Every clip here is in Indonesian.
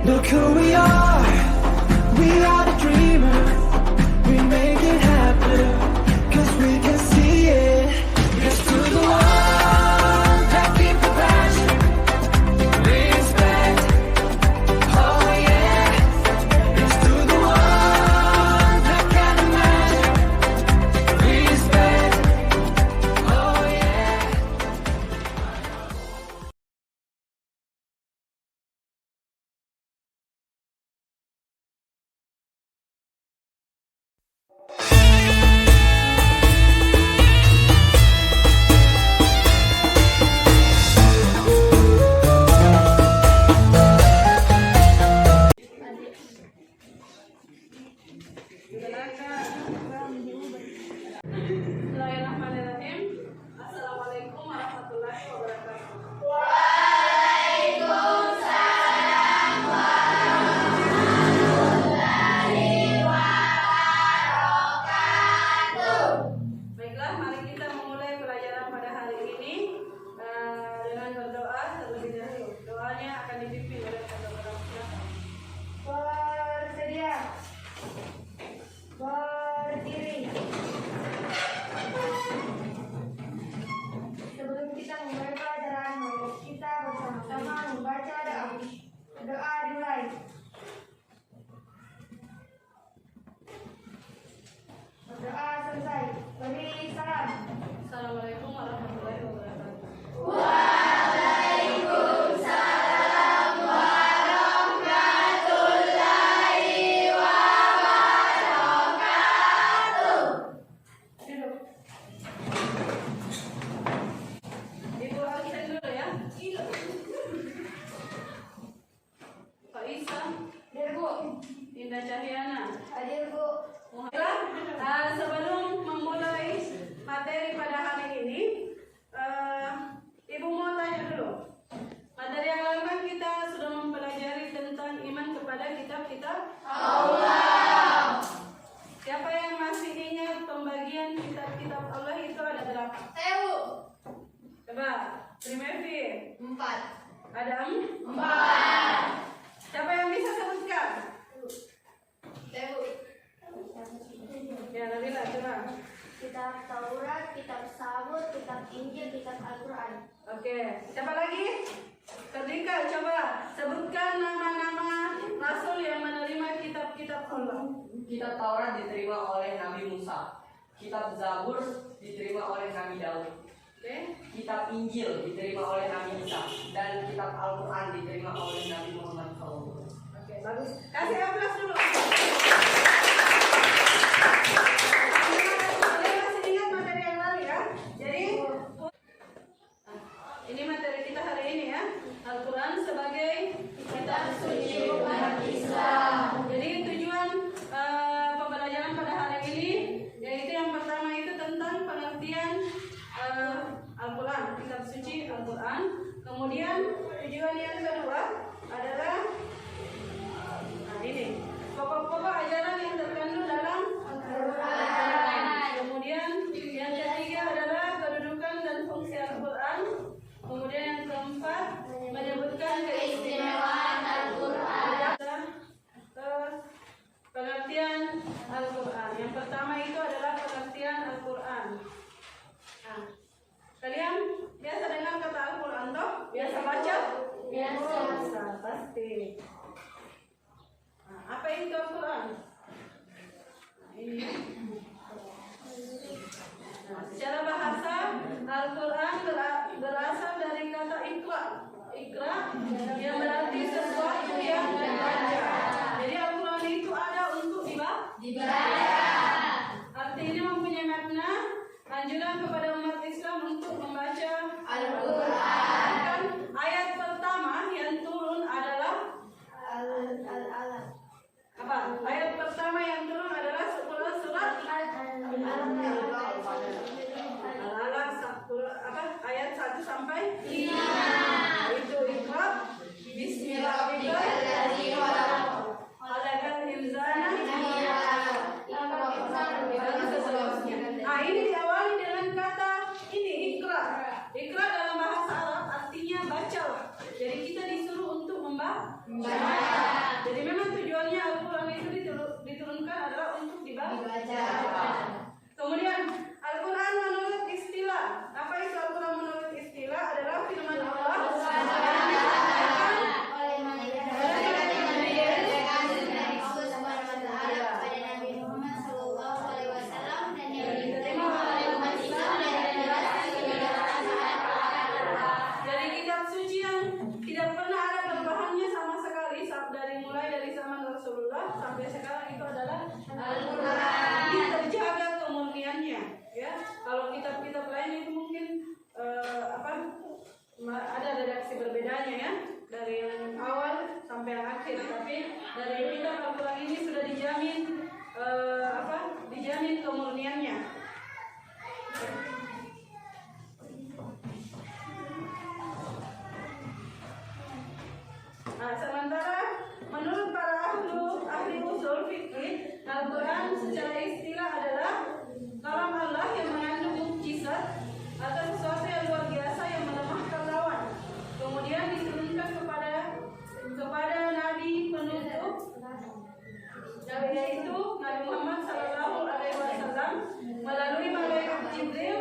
Look who we are the dreamers. We make it happen, 'cause we can see it. Yes to the ones that keep the passion, respect, oh yeah. Yes to the ones that can imagine, respect, oh yeah. Bismillahirrahmanirrahim. Assalamualaikum warahmatullahi wabarakatuh. Baiklah, mari kita memulai pelajaran pada hari ini dengan berdoa terlebih dahulu. Doanya akan dipimpin oleh Saudara. Bersedia, berdiri. Sebelum kita memulai pelajaran, mari kita bersama-sama membaca doa. Doa dimulai. Doa selesai. Beri salam. Assalamualaikum warahmatullahi wabarakatuh. Duduk. Ibu absen dulu ya. Pak Isa, Hadir, Bu. Indah Cahyana. Hadir, Bu. Sebelum memulai materi pada hari ini, Ibu mau tanya dulu. Materi yang lalu kan kita sudah mempelajari tentang iman kepada kitab-kitab Allah. Siapa yang masih ingat pembagian kitab-kitab Allah itu ada berapa? Saya, Bu. Coba, Trimevi. 4. Ada 4. Siapa yang bisa sebutkan? Saya, Bu. Ya, Nabila, coba. Kitab Taurat, kitab Zabur, kitab Injil, kitab Al-Quran. Oke, siapa lagi? Kerdika, coba sebutkan nama-nama rasul yang menerima kitab-kitab Allah. Kitab Taurat diterima oleh Nabi Musa. Kitab Zabur diterima oleh Nabi Daud. Oke, Kitab Injil diterima oleh Nabi Isa. Dan kitab Al-Quran diterima oleh Nabi Muhammad SAW. oke, bagus. Kasih aplaus dulu. Kalian masih ingat materi yang lalu ya? Jadi, ini materi kita hari ini ya. Al-Quran sebagai kitab suci umat Islam. Jadi tujuan pembelajaran pada hari ini yaitu yang pertama itu tentang pengertian Al-Quran, kitab suci Al-Quran. Kemudian tujuan yang kedua adalah ini pokok-pokok ajaran yang terkandung dalam Al-Quran. Kemudian yang ketiga adalah kedudukan dan fungsi Al-Quran. Kemudian yang keempat menyebutkan keistimewaan Al-Quran. Pengertian Al-Quran. Yang pertama itu adalah pengertian Al-Quran. Nah, kalian biasa dengar kata Al-Quran toh? Biasa baca? Biasa, pasti. Nah, apa itu Al-Quran? Nah, ini. Nah, secara bahasa Al-Quran berasal dari kata ikra. Ikra yang berarti sesuatu yang dibaca. Jadi Al-Quran itu ada untuk dibaca. Artinya mempunyai makna anjuran kepada umat Islam untuk membaca Al-Quran. Kan ayat pertama yang turun adalah apa? Ayat pertama yang turun adalah surat Al-Alaq ayat 1 sampai 5. Itu Iqra Bismillahirrahmanirrahim. Khalaqal insana Nah, ini diawali dengan kata ini Iqra. Iqra dalam bahasa Arab artinya bacalah. Jadi kita disuruh untuk membaca. sampai sekarang itu adalah Al-Quran. Ini terjaga kemurniannya, ya. Kalau kitab-kitab lain itu mungkin ada redaksi berbedanya, ya, dari yang awal sampai yang akhir. Tapi dari kitab Al-Quran ini sudah dijamin dijamin kemurniannya. Nah, sementara menurut para ahli usul fikih, Al-Quran secara istilah adalah kalam Allah yang mengandung mukjizat atau sesuatu yang luar biasa yang melemahkan lawan. Kemudian diturunkan kepada Nabi penutup, yaitu Nabi Muhammad SAW melalui malaikat Jibril,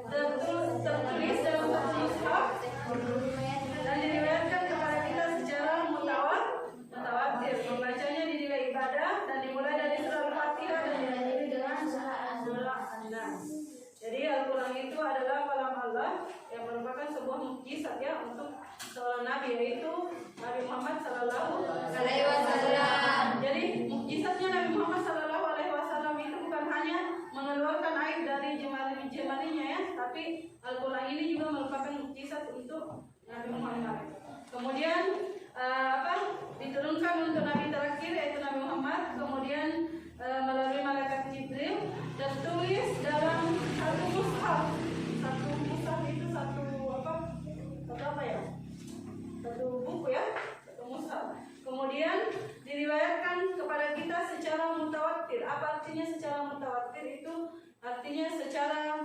tertulis dalam satu mushaf dan diriwayatkan kepada kita secara mutawatir. Membacanya dinilai ibadah dan dimulai dari surah Al-Fatihah dan diakhiri dengan surah An-Nas. Jadi Al-Quran itu adalah kalam Allah yang merupakan sebuah mukjizat, ya, untuk seorang nabi, yaitu Nabi Muhammad SAW. Jadi mukjizatnya Nabi Muhammad SAW itu bukan hanya mengeluarkan air dari jemarinya, ya, tapi Al-Quran ini juga merupakan mukjizat untuk Nabi Muhammad. Kemudian diturunkan untuk Nabi terakhir, yaitu Nabi Muhammad. Kemudian melalui malaikat Jibril dan tulis dalam satu mushaf. Satu mushaf itu satu buku, ya, satu mushaf. Kemudian diriwayatkan kepada kita secara mutawatir. Apa artinya secara mutawatir? Itu artinya secara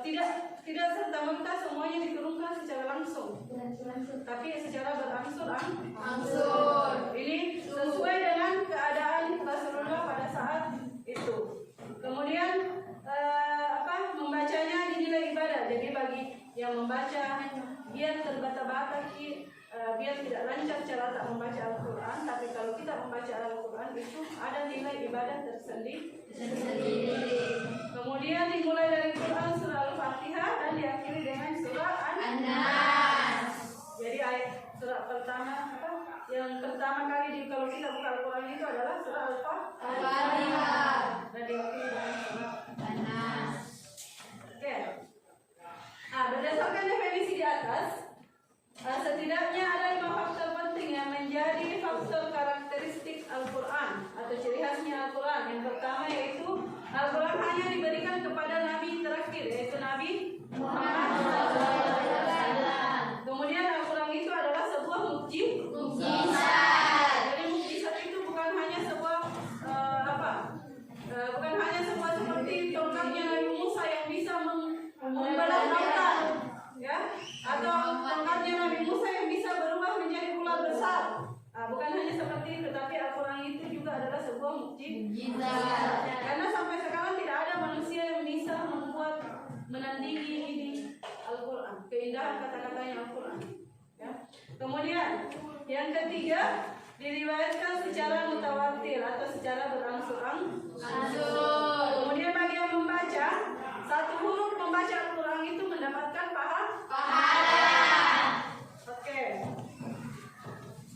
tidak serta-merta semuanya diturunkan secara langsung, tapi secara berangsur-angsur. Ini sesuai dengan keadaan Rasulullah pada saat itu. Kemudian membacanya dinilai ibadah. Jadi bagi yang membaca, biar terbata-bata, biar tidak lancar cara tak membaca Al-Quran, tapi kalau kita membaca Al-Quran itu ada nilai ibadah tersendiri. Kemudian dimulai dari Quran surah Al-Fatihah dan diakhiri dengan surah An-Nas. Jadi ayat surah pertama yang pertama kali kalau kita buka Al-Quran itu adalah surah Al-Fatihah dan diakhiri dengan surah An-Nas. Oke. Nah, berdasarkan definisi di atas, setidaknya ada 5 faktor penting yang menjadi faktor karakteristik Al-Quran atau ciri khasnya Al-Quran. Yang pertama yaitu Al-Quran hanya diberikan kepada Nabi terakhir, yaitu Nabi Muhammad SAW. Kemudian Al-Quran itu adalah sebuah mukjizat. Jadi mukjizat itu bukan hanya sebuah bukan hanya sebuah seperti tongkatnya Nabi Musa yang bisa membelah lautan, ya, atau tongkatnya Nabi Musa yang bisa berubah menjadi ular besar. Bukan hanya seperti itu, tapi Al-Quran itu juga adalah sebuah mukjizat. Karena sampai sekarang tidak ada manusia yang bisa menandingi ini Al-Quran, keindahan kata-katanya Al-Quran, ya. Kemudian yang ketiga, diriwayatkan secara mutawatir atau secara berangsur-angsur. Kemudian bagi yang membaca, satu huruf membaca Al-Quran itu mendapatkan pahala. Oke.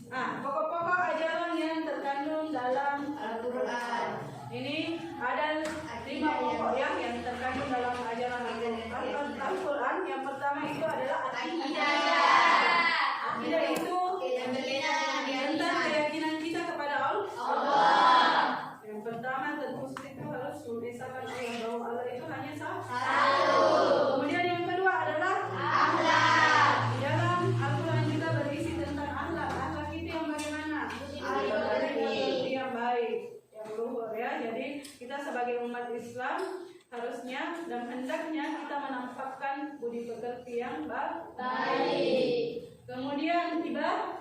Nah, pokok-pokok ajaran yang terkandung dalam Al-Quran. Ini ada 5 pokok yang terkandung dalam ajaran Al-Quran. Yang pertama itu adalah akidah. Akidah itu tentang keyakinan kita kepada Allah. Yang pertama tentu itu harus mengesahkan bahwa Allah itu hanya satu. Kemudian yang kedua adalah akhlak. Di dalam Al-Quran juga berisi tentang akhlak. Akhlak itu yang bagaimana? Budi yang baik, yang luhur, ya. Jadi kita sebagai umat Islam harusnya dan hendaknya kita menampakkan budi pekerti yang baik. Kemudian ibadah.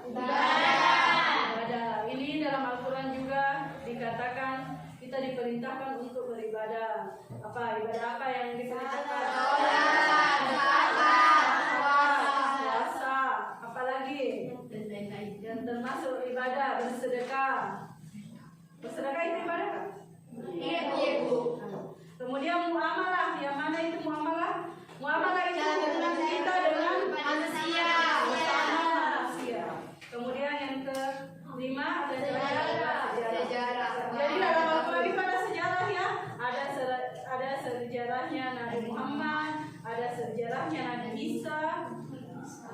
Ini dalam Al-Quran juga dikatakan kita diperintahkan untuk beribadah. Ibadah apa yang diperintahkan? Puasa. Apalagi? Dan termasuk ibadah bersedekah. Bersedekah itu ibadah kan? Iya, Bu. Kemudian muamalah. Yang mana itu muamalah? Muamalah itu hubungan kita dengan manusia. Kemudian yang kelima ada sejadah.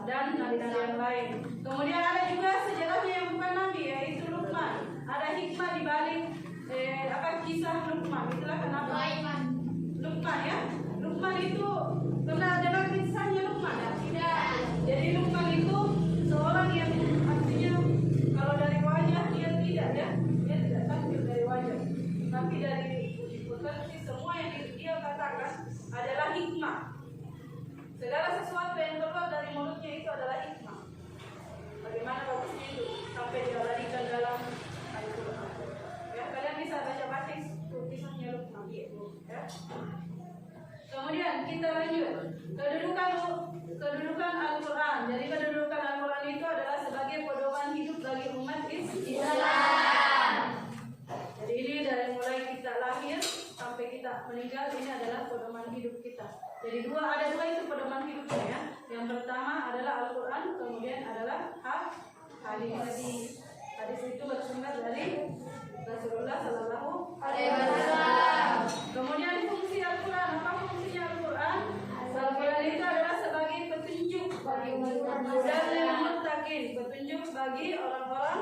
dan nabi-nabi yang lain. Kemudian ada juga sejarahnya yang bukan nabi, yaitu Luqman. Ada hikmah di balik kisah Luqman. Itulah kenapa Luqman ya. Luqman itu pernah dengar kisahnya Luqman ya? Tidak. Jadi Luqman itu seorang yang artinya kalau dari wajah dia tidak ya, dia tidak tampil dari wajah, tapi dari potensi semua yang dia katakan adalah hikmah. Segala sesuatu yang keluar dari mulutnya itu adalah hikmah. Bagaimana bagusnya itu sampai diabadikan dalam Al-Quran. Ya, kalian bisa baca kisahnya Luqman ya. Kemudian kita lanjut kedudukan Al-Quran. Jadi kedudukan Al-Quran itu adalah sebagai pedoman hidup bagi umat Islam. Jadi ini dari mulai kita lahir sampai kita meninggal, ini adalah pedoman hidup kita. Jadi ada dua itu pedoman hidupnya ya. Yang pertama adalah Al-Quran, kemudian adalah hadis. Hadis itu bersumber dari Rasulullah Sallallahu Alaihi Wasallam. Kemudian fungsi Al-Quran, apa fungsinya Al-Quran? Al-Quran itu adalah sebagai petunjuk bagi umat dan muttaqin, petunjuk bagi orang-orang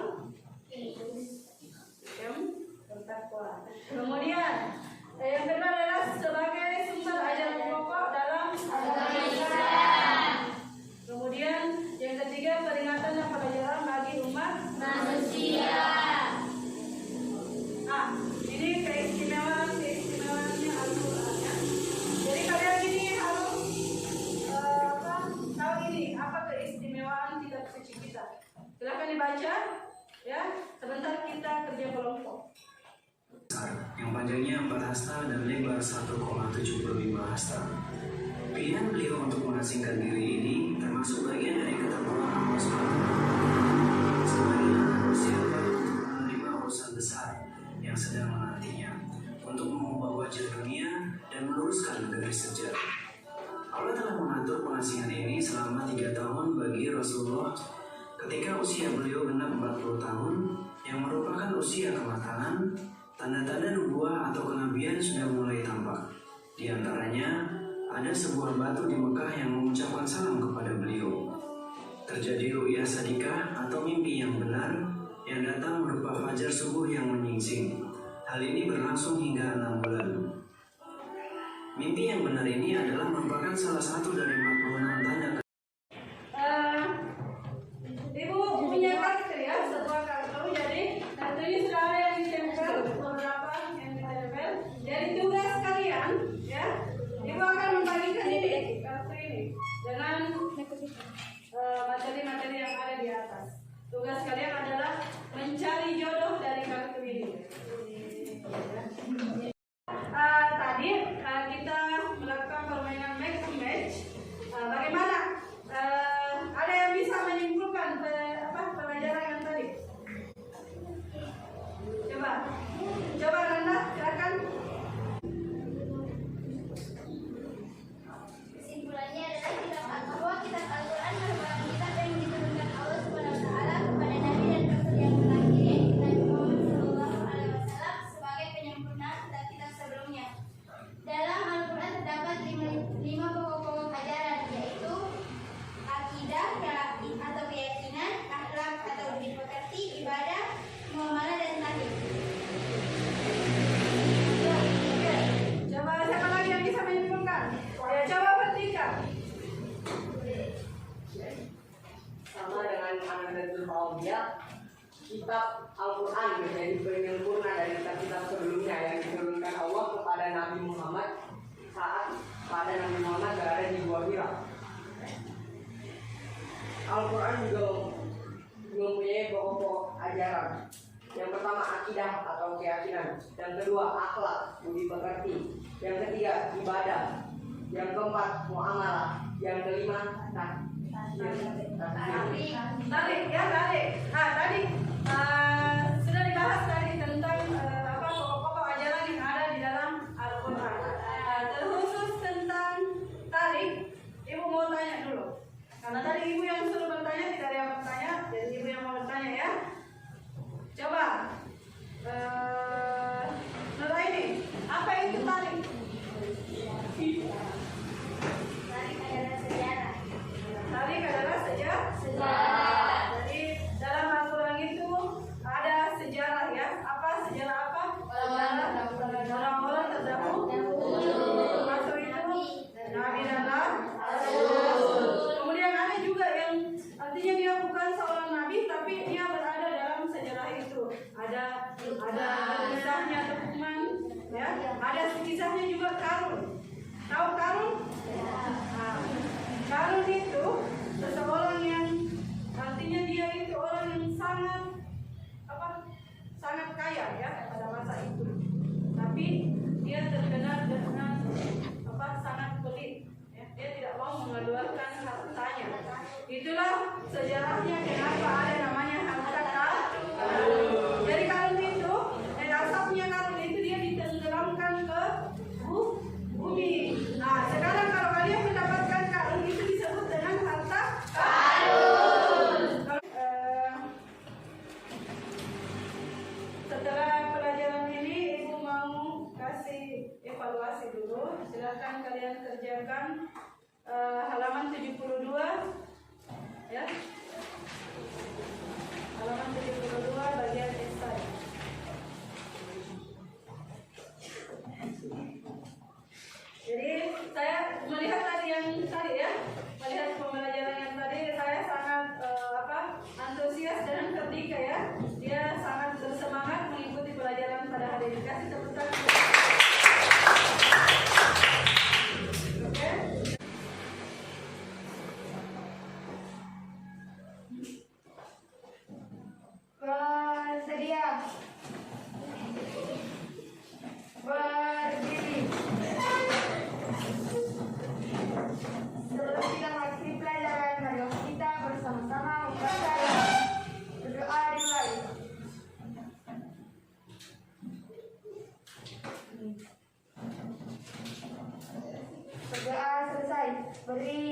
yang bertakwa. Kemudian yang kedua adalah sebagai sumber ajaran pokok dalam agama Islam. Kemudian yang ketiga peringatan dan pelajaran bagi umat manusia. Ini keistimewaannya Al-Quran ya. Jadi kalian ini harus tahu ini apa keistimewaan kitab suci kita. Silakan dibaca ya. Sebentar kita kerja kelompok. Yang panjangnya 4 hasta dan lebar 1,75 hasta. Pilihan beliau untuk mengasingkan diri ini termasuk bagian dari ketentuan Allah SWT. Sebagai manusia baru untuk menerima urusan besar yang sedang menantinya untuk mengubah wajah dunia dan meluruskan garis sejarah. Allah telah mengatur pengasingan ini selama 3 tahun bagi Rasulullah ketika usia beliau genap 40 tahun yang merupakan usia kematangan. Tanda-tanda nubuah atau kenabian sudah mulai tampak. Di antaranya ada sebuah batu di Mekah yang mengucapkan salam kepada beliau. Terjadi ru'yah sadikah atau mimpi yang benar yang datang berupa fajar subuh yang menyingsing. Hal ini berlangsung hingga 6 bulan. Mimpi yang benar ini adalah merupakan salah satu dari 46 tanda. Ibu punya kartu ya, sebuah kartu. Jadi kartu ini sudah ada yang ditempel, beberapa yang ditempel. Jadi tugas kalian ya, ibu akan membagikan ini kartu ini dengan materi-materi yang ada di atas. Tugas kalian adalah mencari jodoh dari kartu ini. Tadi kita melakukan permainan match to match. Bagaimana? Ada yang bisa menyimpulkan pelajaran yang tadi? Coba Nanda, silakan. Kesimpulannya adalah bahwa kitab Al-Quran merupakan kitab yang diturunkan Allah Subhanahu wa Ta'ala kepada Nabi dan Rasul yang terakhir, yaitu Nabi Muhammad SAW sebagai penyempurna kitab-kitab sebelumnya. Dalam Al-Quran terdapat 5 pokok-pokok ajaran, yaitu akidah atau keyakinan, akhlak atau budi pekerti, ibadah, muamalah dan tauhid. Coba siapa lagi yang bisa menyimpulkan? Ya, coba petikan. Sama dengan Anadatul Faudiyah, kitab Al-Quran menjadi penyempurna dari kitab-kitab sebelumnya yang diturunkan Allah kepada Nabi Muhammad saat pada Nabi Muhammad berada di Gua Hira. Al-Quran juga mempunyai pokok-pokok ajaran. Yang pertama akidah atau keyakinan, yang kedua akhlak, budi pekerti, yang ketiga ibadah, yang keempat muamalah, yang kelima Tarik ya, tarik. Tadi sudah dibahas tadi tentang pokok-pokok ajaran yang ada di dalam Al-Quran. Terkhusus tentang tarik, ibu mau tanya dulu. Karena tadi ibu yang suruh bertanya, tidak ada yang bertanya, jadi ibu yang mau bertanya ya. Coba, Nuraini, apa itu tarik? Tarik adalah sejarah. Tarik adalah sejarah. sejarahnya kenapa ada namanya harta karun. Jadi karun itu, asapnya karun itu dia ditenggelamkan ke bumi. Nah, sekarang kalau kalian mendapatkan karun itu disebut dengan harta karun. Setelah pelajaran ini, Ibu mau kasih evaluasi dulu. Silakan kalian kerjakan halaman 72, ya. Halaman 72 bagian esai. Jadi saya melihat tadi yang tadi ya, melihat pembelajaran yang tadi saya sangat antusias dan terdidik ya. Dia sangat bersemangat mengikuti pelajaran pada hari ini. Kasih tepuk tangan. Oke. Bersedia. Berdiri. Sebelum kita mengikuti pelajaran, mari kita bersama-sama membaca berdoa dimulai. Berdoa selesai. Beri